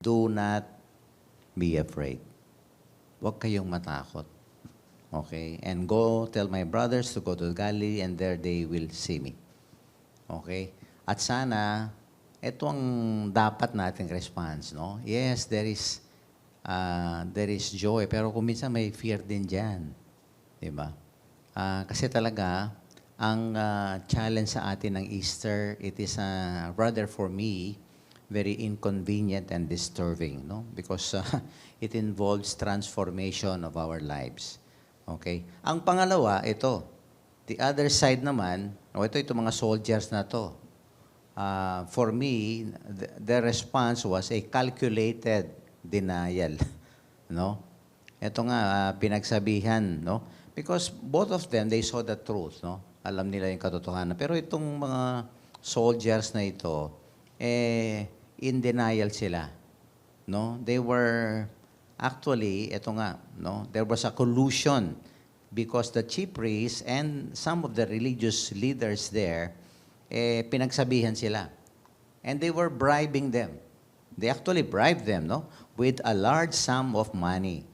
Do not be afraid. Huwag kayong matakot. Okay? And go tell my brothers to go to Galilee and there they will see me. Okay? At sana, ito ang dapat nating response, no? Yes, there is joy, pero kung minsan may fear din dyan. Diba? Kasi talaga, ang challenge sa atin ng Easter, it is rather for me, very inconvenient and disturbing, no? Because it involves transformation of our lives. Okay? Ang pangalawa, ito. The other side naman, itong mga soldiers na to. For me, the response was a calculated denial. No? Ito nga, pinagsabihan, no? Because both of them, they saw the truth, no? Alam nila yung katotohanan. Pero itong mga soldiers na ito, in denial sila. No? They were, actually, ito nga, no? There was a collusion because the chief priests and some of the religious leaders there, pinagsabihan sila. And they were bribing them. They actually bribed them, no? With a large sum of money.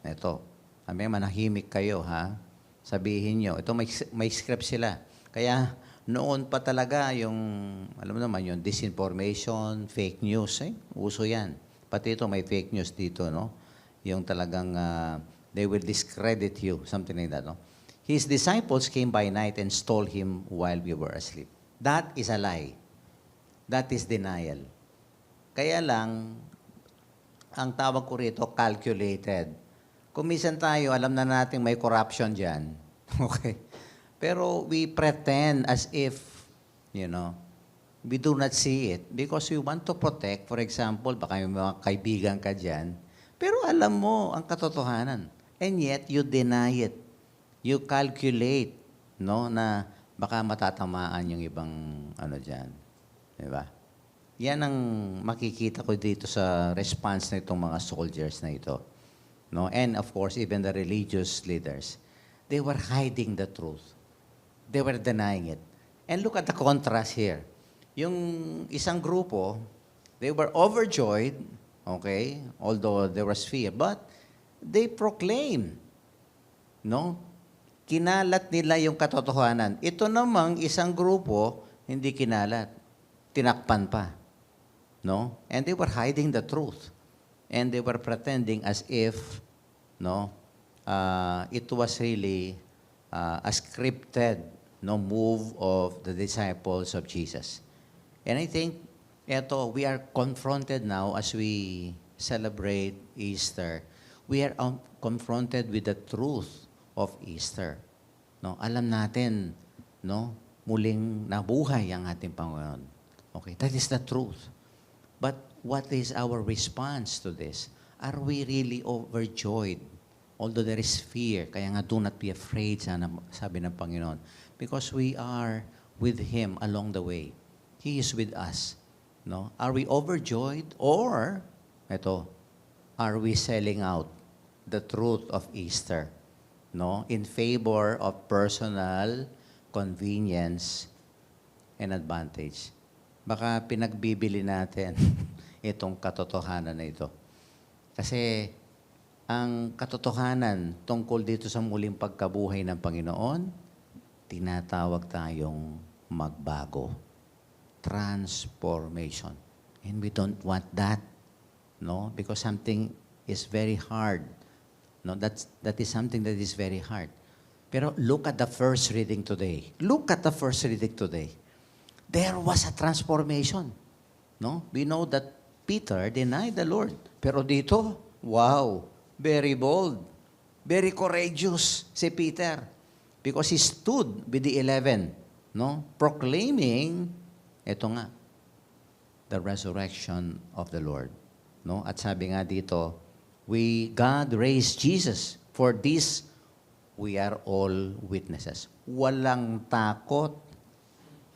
Ito, manahimik kayo, ha? Sabihin nyo. Ito, may script sila. Kaya, noon pa talaga yung, alam mo naman, yung disinformation, fake news, uso yan. Pati ito, may fake news dito, no? Yung talagang, they will discredit you, something like that, no? His disciples came by night and stole him while we were asleep. That is a lie. That is denial. Kaya lang, ang tawag ko rito, calculated. Kung minsan tayo, alam na natin may corruption dyan. Okay? Pero we pretend as if, we do not see it because we want to protect. For example, baka may mga kaibigan ka dyan, pero alam mo ang katotohanan. And yet, you deny it. You calculate, no, na baka matatamaan yung ibang dyan. Diba? Yan ang makikita ko dito sa response na itong mga soldiers na ito. No? And of course, even the religious leaders. They were hiding the truth. They were denying it. And look at the contrast here. Yung isang grupo, they were overjoyed, okay, although there was fear, but they proclaimed, no? Kinalat nila yung katotohanan. Ito namang isang grupo, hindi kinalat. Tinakpan pa. No? And they were hiding the truth. And they were pretending as if, no, it was really a scripted move of the disciples of Jesus. And I think, we are confronted now as we celebrate Easter. We are confronted with the truth of Easter. No, alam natin, no, muling nabuhay ang ating Panginoon. Okay, that is the truth. But what is our response to this? Are we really overjoyed? Although there is fear, kaya nga do not be afraid, sabi ng Panginoon. Because we are with Him along the way. He is with us. No? Are we overjoyed? Or, are we selling out the truth of Easter? No? In favor of personal convenience and advantage. Baka pinagbibili natin itong katotohanan na ito. Kasi ang katotohanan tungkol dito sa muling pagkabuhay ng Panginoon, tinatawag tayong magbago. Transformation. And we don't want that. No? Because something is very hard. No, that is something that is very hard. Pero look at the first reading today. Look at the first reading today. There was a transformation. No? We know that Peter denied the Lord. Pero dito, wow, very bold, very courageous si Peter. Because he stood with the 11, no? Proclaiming, the resurrection of the Lord. No? At sabi nga dito, God raised Jesus. For this, we are all witnesses. Walang takot.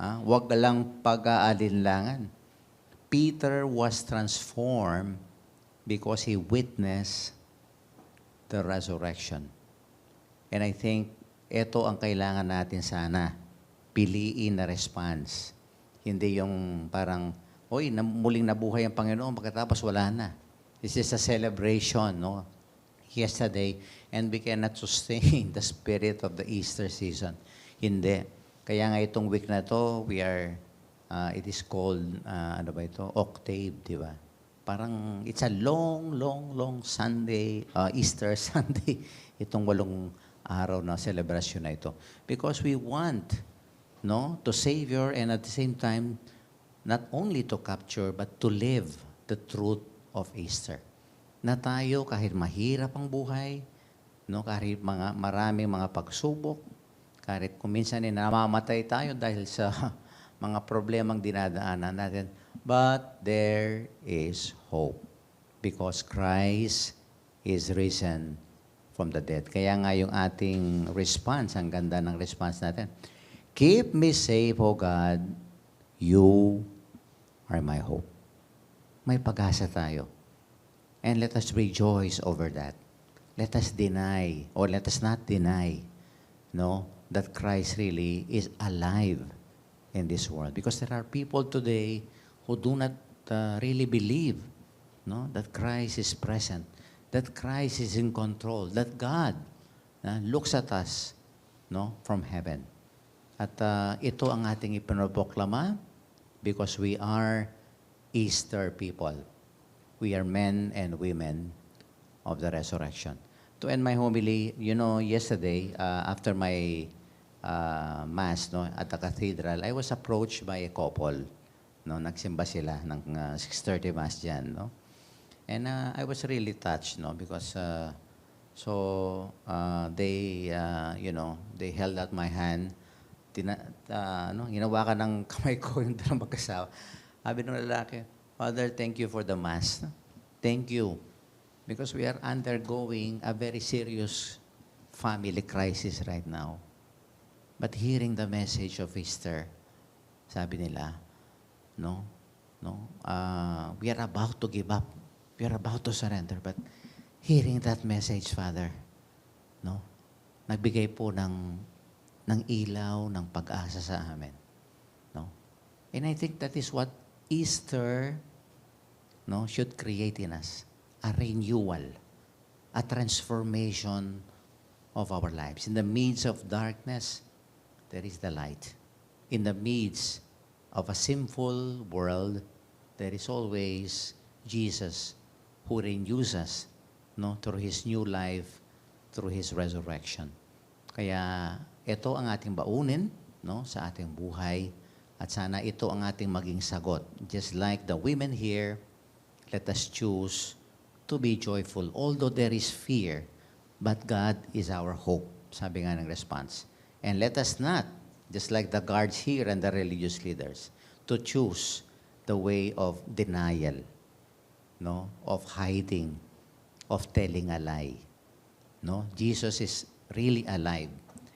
Wag lang pag-aalinlangan. Peter was transformed because he witnessed the resurrection. And I think ito ang kailangan natin sana. Piliin na response. Hindi yung parang, muling nabuhay ang Panginoon, pagkatapos wala na. This is a celebration, no? Yesterday, and we cannot sustain the spirit of the Easter season. Hindi. Kaya nga itong week na to, it is called, ano ba ito? Octave, di ba? Parang, it's a long Sunday, Easter Sunday, itong 8 araw na celebration na ito. Because we want, no, to Savior and at the same time, not only to capture, but to live the truth of Easter. Na tayo, kahit mahirap ang buhay, no, kahit maraming mga pagsubok, kahit kung minsan namamatay tayo dahil sa mga problemang dinadaanan natin, but there is hope because Christ is risen from the dead. Kaya nga yung ating response, ang ganda ng response natin, keep me safe, O God, you are my hope. May pag-asa tayo. And let us rejoice over that. Let us deny, or let us not deny, no, that Christ really is alive in this world. Because there are people today who do not really believe, no, that Christ is present, that Christ is in control, that God looks at us, no, from heaven. At ito ang ating ipinoproklama because we are Easter people. We are men and women of the resurrection. To end my homily, yesterday, after my Mass, no, at the cathedral, I was approached by a couple. No, nagsimba sila ng 6:30 Mass dyan. No? And I was really touched, no, because they held out my hand. Hinawakan ng kamay ko yung dalawang magkasawa. Sabi ng lalaki, Father, thank you for the Mass. Thank you. Because we are undergoing a very serious family crisis right now. But hearing the message of Easter, sabi nila, we are about to give up. We are about to surrender. But hearing that message, Father, nagbigay po ng ilaw, ng pag-asa sa amin. No? And I think that is what Easter should create in us. A renewal, a transformation of our lives. In the midst of darkness, there is the light. In the midst of a sinful world, there is always Jesus who renews us through His new life, through His resurrection. Kaya ito ang ating baunin sa ating buhay at sana ito ang ating maging sagot. Just like the women here, let us choose to be joyful. Although there is fear, but God is our hope. Sabi nga ng response. And let us not, just like the guards here and the religious leaders, to choose the way of denial, of hiding, of telling a lie. Jesus is really alive.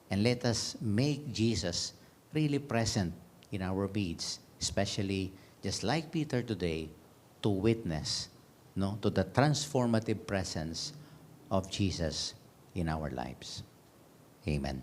And let us make Jesus really present in our midst, especially just like Peter today, to witness to the transformative presence of Jesus in our lives. Amen.